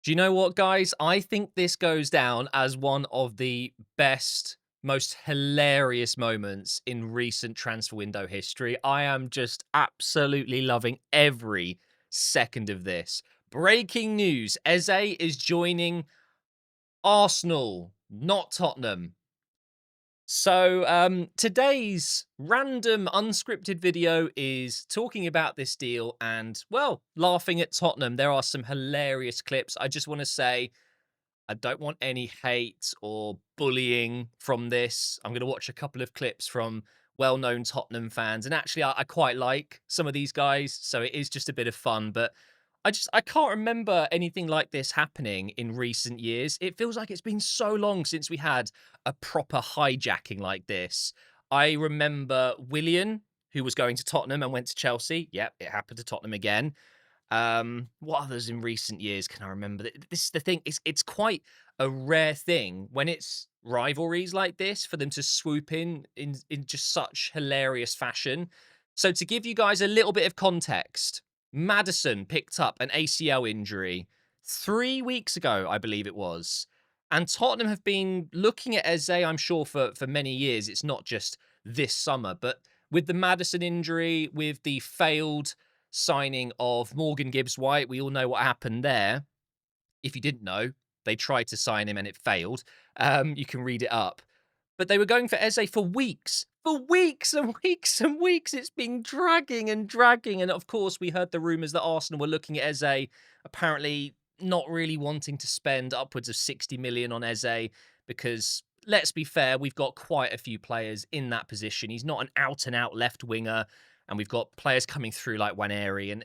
Do you know what, guys? I think this goes down as one of the best, most hilarious moments in recent transfer window history. I am just absolutely loving every second of this. Breaking news: Eze is joining Arsenal, not Tottenham. So, today's random unscripted video is talking about this deal and, well, laughing at Tottenham. There are some hilarious clips. I just want to say I don't want any hate or bullying from this. I'm going to watch a couple of clips from well-known Tottenham fans, and actually, I quite like some of these guys, so it is just a bit of fun. But I can't remember anything like this happening in recent years. It feels like it's been so long since we had a proper hijacking like this. I remember Willian, who was going to Tottenham and went to Chelsea. Yep, it happened to Tottenham again. What others in recent years can I remember? This is the thing. It's quite a rare thing when it's rivalries like this for them to swoop in just such hilarious fashion. So to give you guys a little bit of context, Madison picked up an ACL injury 3 weeks ago, I believe it was. And Tottenham have been looking at Eze, I'm sure, for many years. It's not just this summer, but with the Madison injury, with the failed signing of Morgan Gibbs White. We all know what happened there. If you didn't know, they tried to sign him and it failed. You can read it up. But they were going for Eze for weeks. For weeks and weeks and weeks. It's been dragging and dragging. And of course, we heard the rumours that Arsenal were looking at Eze, apparently not really wanting to spend upwards of 60 million on Eze because let's be fair, we've got quite a few players in that position. He's not an out and out left winger, and we've got players coming through like Waneri, and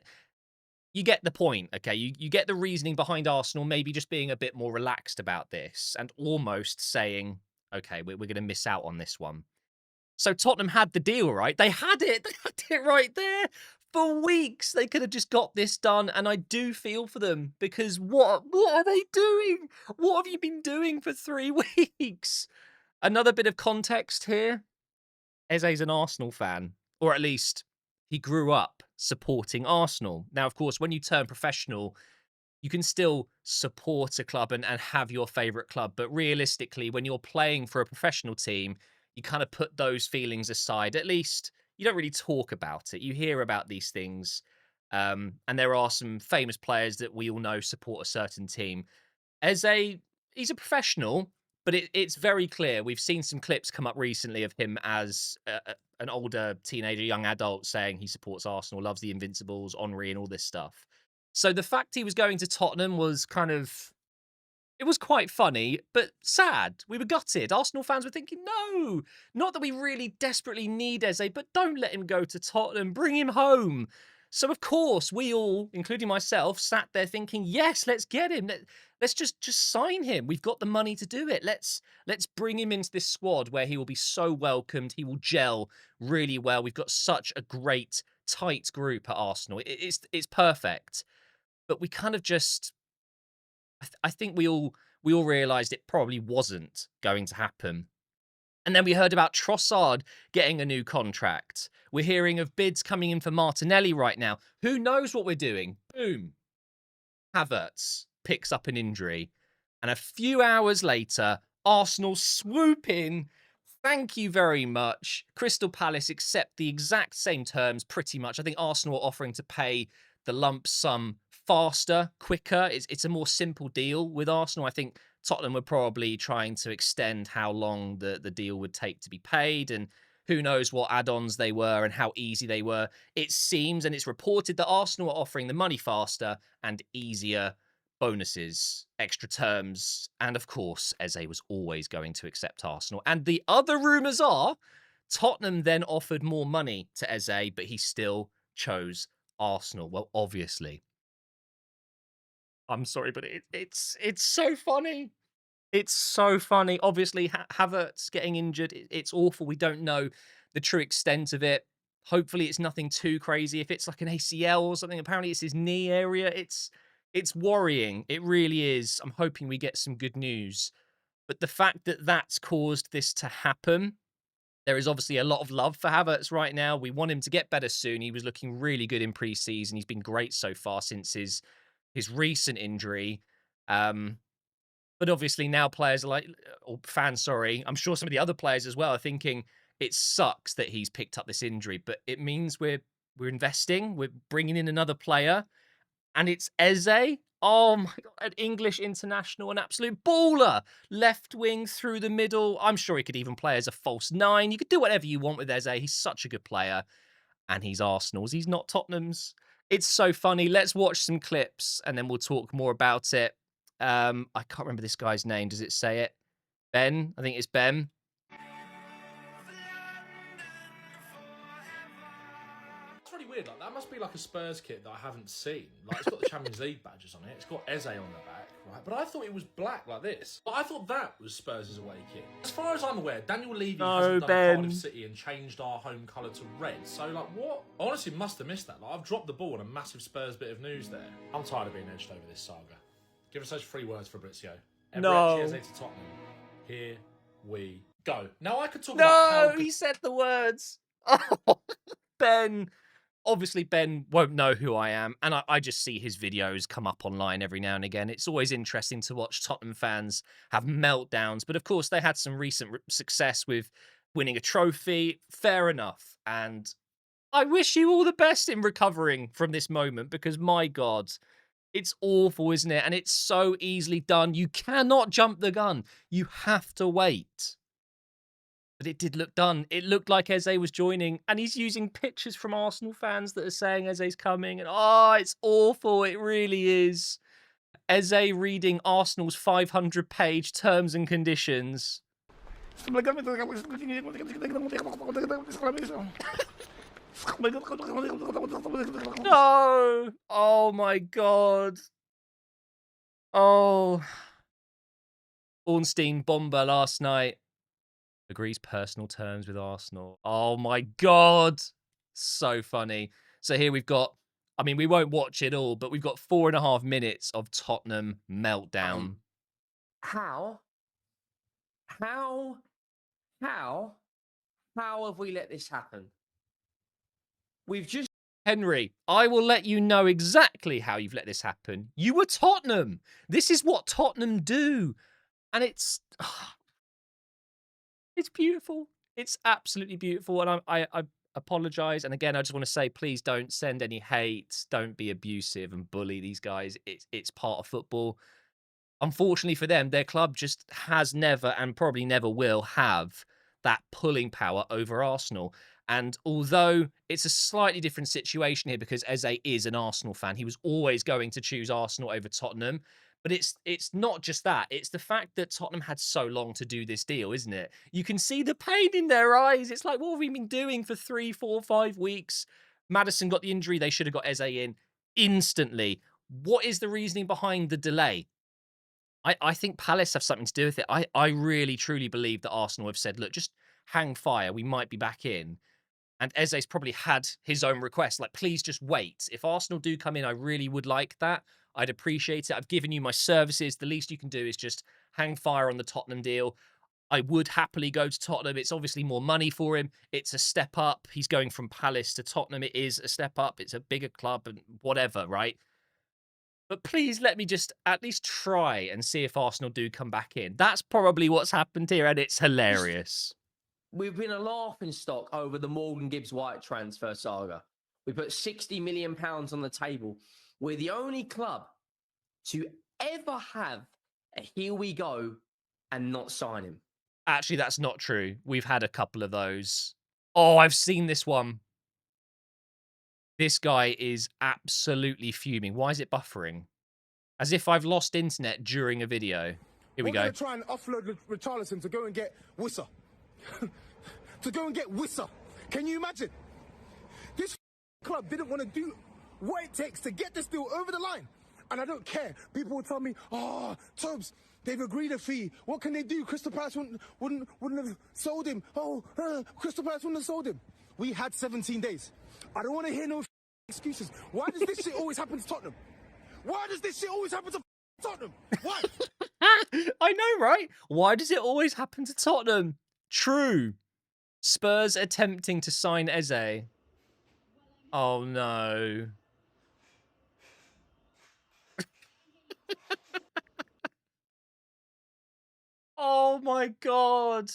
you get the point, okay? You get the reasoning behind Arsenal maybe just being a bit more relaxed about this and almost saying, okay, we're going to miss out on this one. So Tottenham had the deal, right? They had it. They had it right there. For weeks, they could have just got this done, and I do feel for them because what are they doing? What have you been doing for 3 weeks? Another bit of context here. Eze's an Arsenal fan, or at least he grew up supporting Arsenal. Now, of course, when you turn professional, you can still support a club and have your favourite club. But realistically, when you're playing for a professional team, you kind of put those feelings aside. At least you don't really talk about it. You hear about these things. And there are some famous players that we all know support a certain team. He's a professional, but it's very clear. We've seen some clips come up recently of him as an older teenager, young adult, saying he supports Arsenal, loves the Invincibles, Henri, and all this stuff. So the fact he was going to Tottenham was kind of it was quite funny, but sad. We were gutted. Arsenal fans were thinking, no, not that we really desperately need Eze, but don't let him go to Tottenham. Bring him home. So of course, we all, including myself, sat there thinking, yes, let's get him. Let's just sign him. We've got the money to do it. Let's bring him into this squad where he will be so welcomed. He will gel really well. We've got such a great, tight group at Arsenal. It's perfect. But we kind of just I think we all realised it probably wasn't going to happen. And then we heard about Trossard getting a new contract. We're hearing of bids coming in for Martinelli right now. Who knows what we're doing? Boom. Havertz picks up an injury. And a few hours later, Arsenal swoop in. Thank you very much. Crystal Palace accept the exact same terms, pretty much. I think Arsenal are offering to pay the lump sum faster, quicker. It's a more simple deal with Arsenal. I think Tottenham were probably trying to extend how long the deal would take to be paid, and who knows what add-ons they were and how easy they were. It seems, and it's reported, that Arsenal are offering the money faster and easier bonuses, extra terms, and of course, Eze was always going to accept Arsenal. And the other rumours are Tottenham then offered more money to Eze, but he still chose Arsenal. Well, obviously. I'm sorry, but it's so funny. It's so funny. Obviously, Havertz getting injured, it's awful. We don't know the true extent of it. Hopefully, it's nothing too crazy. If it's like an ACL or something, apparently it's his knee area. It's worrying. It really is. I'm hoping we get some good news. But the fact that that's caused this to happen, there is obviously a lot of love for Havertz right now. We want him to get better soon. He was looking really good in pre-season. He's been great so far since his recent injury. But obviously now players are like, or fans, sorry, I'm sure some of the other players as well are thinking it sucks that he's picked up this injury, but it means we're investing, we're bringing in another player, and it's Eze. Oh my god, an English international, an absolute baller. Left wing through the middle. I'm sure he could even play as a false nine. You could do whatever you want with Eze. He's such a good player. And he's Arsenal's. He's not Tottenham's. It's so funny. Let's watch some clips and then we'll talk more about it. I can't remember this guy's name. Does it say it? Ben? I think it's Ben. It's really weird. Like, that must be like a Spurs kit that I haven't seen. Like, it's got the Champions League badges on it. It's got Eze on the back, right? But I thought it was black like this. But I thought that was Spurs' away kit. As far as I'm aware, Daniel Levy hasn't done Cardiff City and changed our home colour to red. So, like, what? I honestly must have missed that. Like, I've dropped the ball on a massive Spurs bit of news there. I'm tired of being edged over this saga. Give us those 3 words, Fabrizio. No. Eze to Tottenham. Here we go. Now I could talk about how No, he said the words. Oh, Ben. Obviously, Ben won't know who I am, and I just see his videos come up online every now and again. It's always interesting to watch Tottenham fans have meltdowns, but of course, they had some recent success with winning a trophy. Fair enough. And I wish you all the best in recovering from this moment because, my God, it's awful, isn't it? And it's so easily done. You cannot jump the gun. You have to wait. But it did look done. It looked like Eze was joining, and he's using pictures from Arsenal fans that are saying Eze's coming. And oh, it's awful. It really is. Eze reading Arsenal's 500-page terms and conditions. No! Oh my god. Oh. Ornstein bomber last night. Agrees personal terms with Arsenal. Oh my god. So funny. So here we've got, I mean, we won't watch it all, but we've got 4.5 minutes of Tottenham meltdown. How have we let this happen? We've just... Henry, I will let you know exactly how you've let this happen. You were Tottenham. This is what Tottenham do. And it's beautiful. It's absolutely beautiful. And I apologize. And again, I just want to say, please don't send any hate. Don't be abusive and bully these guys. It's part of football. Unfortunately for them, their club just has never and probably never will have that pulling power over Arsenal. And although it's a slightly different situation here because Eze is an Arsenal fan, he was always going to choose Arsenal over Tottenham. But it's not just that. It's the fact that Tottenham had so long to do this deal, isn't it? You can see the pain in their eyes. It's like, what have we been doing for 3, 4, 5 weeks? Madison got the injury. They should have got Eze in instantly. What is the reasoning behind the delay? I think Palace have something to do with it. I really, truly believe that Arsenal have said, look, just hang fire. We might be back in. And Eze's probably had his own request. Like, please just wait. If Arsenal do come in, I really would like that. I'd appreciate it. I've given you my services. The least you can do is just hang fire on the Tottenham deal. I would happily go to Tottenham. It's obviously more money for him. It's a step up. He's going from Palace to Tottenham. It is a step up. It's a bigger club and whatever, right? But please let me just at least try and see if Arsenal do come back in. That's probably what's happened here, and it's hilarious. We've been a laughing stock over the Morgan Gibbs-White transfer saga. We put £60 million on the table. We're the only club to ever have a here we go and not sign him. Actually, that's not true. We've had a couple of those. Oh, I've seen this one. This guy is absolutely fuming. Why is it buffering? As if I've lost internet during a video. Here we go. We're going to try and offload Richarlison to go and get Wissa. To go and get Wissa. Can you imagine? This club didn't want to do what it takes to get this deal over the line. And I don't care. People will tell me, oh, Tobes, they've agreed a fee. What can they do? Crystal Palace wouldn't have sold him. Oh, Crystal Palace wouldn't have sold him. We had 17 days. I don't want to hear no excuses. Why does this shit always happen to Tottenham? Why does this shit always happen to Tottenham? Why? I know, right? Why does it always happen to Tottenham? True. Spurs attempting to sign Eze. Oh, no. my God.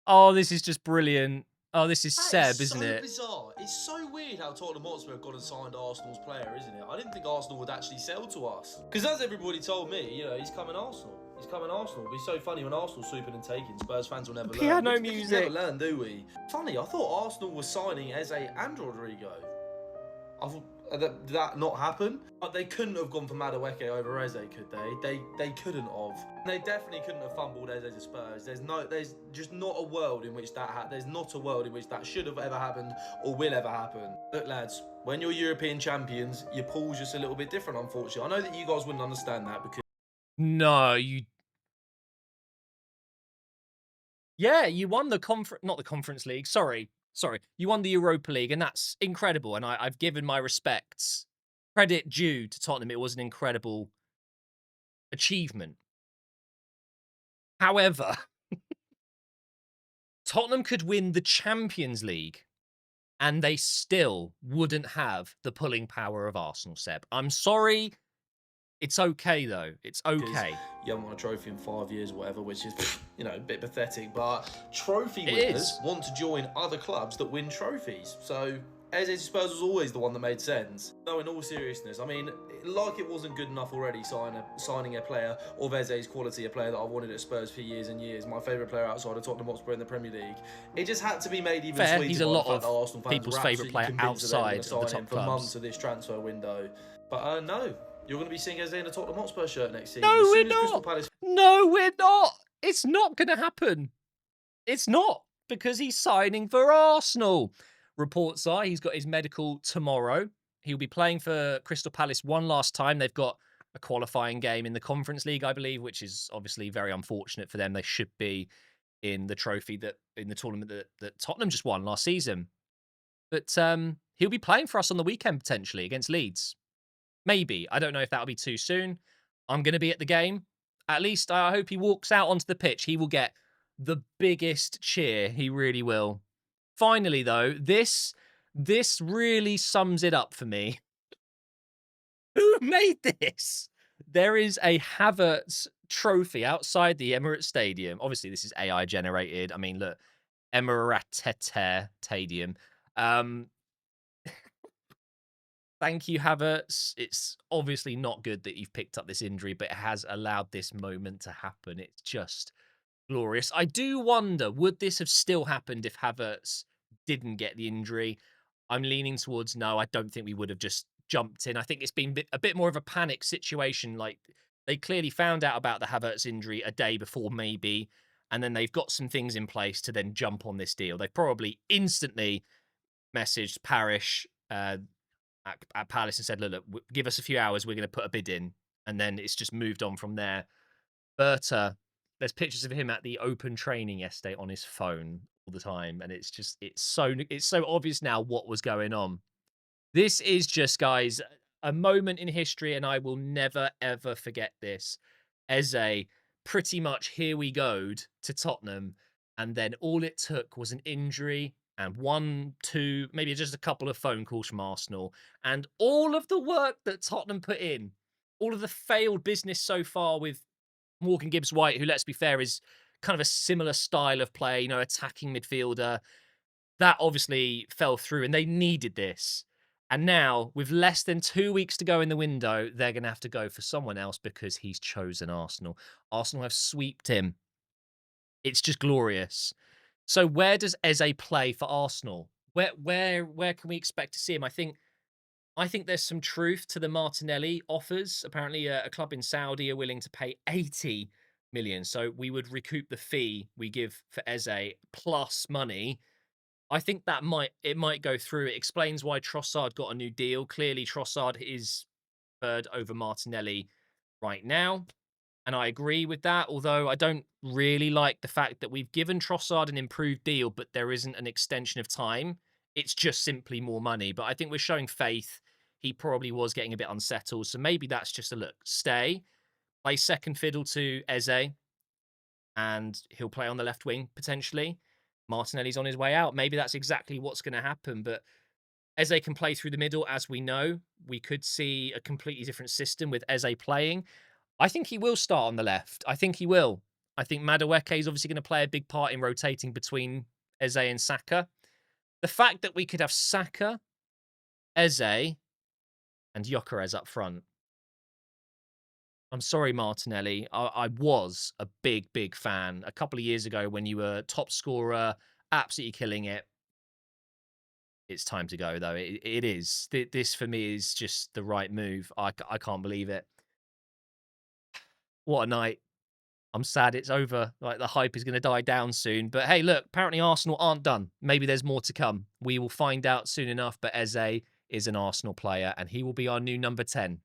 Oh, this is just brilliant. Oh, this is That is Seb, isn't so it? bizarre. It's so weird how Tottenham Hotspur have gone and signed Arsenal's player, isn't it? I didn't think Arsenal would actually sell to us. Because as everybody told me, he's coming Arsenal. He's coming Arsenal. It'll be so funny when Arsenal's swooping and taking. Spurs fans will never learn. Piano We just never music. learn, do we? Funny, I thought Arsenal was signing Eze and Rodrigo. I thought, did that not happen? They couldn't have gone for Madueke over Eze, could they? They couldn't have. They definitely couldn't have fumbled Eze to Spurs. There's just not a world in which there's not a world in which that should have ever happened or will ever happen. Look, lads, when you're European champions, your pool's just a little bit different, unfortunately. I know that you guys wouldn't understand that because No, you. Yeah, you won the not the Conference League. Sorry. You won the Europa League, and that's incredible. And I've given my respects, credit due to Tottenham. It was an incredible achievement. However, Tottenham could win the Champions League, and they still wouldn't have the pulling power of Arsenal, Seb. I'm sorry. It's okay, though. It's okay. you haven't won a trophy in 5 years or whatever, which is, a bit pathetic. But trophy It winners is. want to join other clubs that win trophies. So Eze Spurs was always the one that made sense. No, in all seriousness, I mean, like it wasn't good enough already signing a player of Eze's quality, a player that I've wanted at Spurs for years and years, my favourite player outside of Tottenham Hotspur in the Premier League. It just had to be made even Fair, sweeter he's a by lot the fact of that Arsenal fans people's were favourite absolutely player convinced that they were outside going of to the sign top him for clubs. months of this transfer window. But no, you're going to be seeing Eze in a Tottenham Hotspur shirt next season. No, As we're soon as Crystal not. Palace No, we're not. It's not going to happen. It's not, because he's signing for Arsenal. Reports are he's got his medical tomorrow. He'll be playing for Crystal Palace one last time. They've got a qualifying game in the Conference League, I believe, which is obviously very unfortunate for them. They should be in the tournament that Tottenham just won last season. But he'll be playing for us on the weekend potentially against Leeds. Maybe. I don't know if that'll be too soon. I'm going to be at the game. At least I hope he walks out onto the pitch. He will get the biggest cheer. He really will. Finally, though, this really sums it up for me. Who made this? There is a Havertz trophy outside the Emirates Stadium. Obviously, this is AI generated. I mean, look, Emirates Stadium. Thank you, Havertz. It's obviously not good that you've picked up this injury, but it has allowed this moment to happen. It's just glorious. I do wonder, would this have still happened if Havertz didn't get the injury? I'm leaning towards no. I don't think we would have just jumped in. I think it's been a bit more of a panic situation. Like, they clearly found out about the Havertz injury a day before, maybe, and then they've got some things in place to then jump on this deal. They've probably instantly messaged Parish at Palace and said, look, give us a few hours. We're going to put a bid in. And then it's just moved on from there. Berta, there's pictures of him at the open training yesterday on his phone all the time. And it's so obvious now what was going on. This is just, guys, a moment in history, and I will never, ever forget this. Eze, pretty much here we go'd to Tottenham, and then all it took was an injury and 1, 2, maybe just a couple of phone calls from Arsenal, and all of the work that Tottenham put in, all of the failed business so far with Morgan Gibbs-White, who, let's be fair, is kind of a similar style of play, attacking midfielder, that obviously fell through, and they needed this. And now, with less than 2 weeks to go in the window, they're going to have to go for someone else because he's chosen Arsenal. Arsenal have sweeped him. It's just glorious. So where does Eze play for Arsenal? Where can we expect to see him? I think there's some truth to the Martinelli offers. Apparently, a club in Saudi are willing to pay 80 million. So we would recoup the fee we give for Eze plus money. I think it might go through. It explains why Trossard got a new deal. Clearly, Trossard is preferred over Martinelli right now. And I agree with that, although I don't really like the fact that we've given Trossard an improved deal, but there isn't an extension of time. It's just simply more money. But I think we're showing faith. He probably was getting a bit unsettled. So maybe that's just a look. Stay, play second fiddle to Eze, and he'll play on the left wing, potentially. Martinelli's on his way out. Maybe that's exactly what's going to happen. But Eze can play through the middle, as we know. We could see a completely different system with Eze playing. I think he will start on the left. I think he will. I think Madueke is obviously going to play a big part in rotating between Eze and Saka. The fact that we could have Saka, Eze, and Gyökeres up front. I'm sorry, Martinelli. I was a big, big fan a couple of years ago when you were top scorer, absolutely killing it. It's time to go, though. It is. This, for me, is just the right move. I can't believe it. What a night. I'm sad it's over. Like, the hype is going to die down soon. But hey, look, apparently Arsenal aren't done. Maybe there's more to come. We will find out soon enough. But Eze is an Arsenal player, and he will be our new number 10.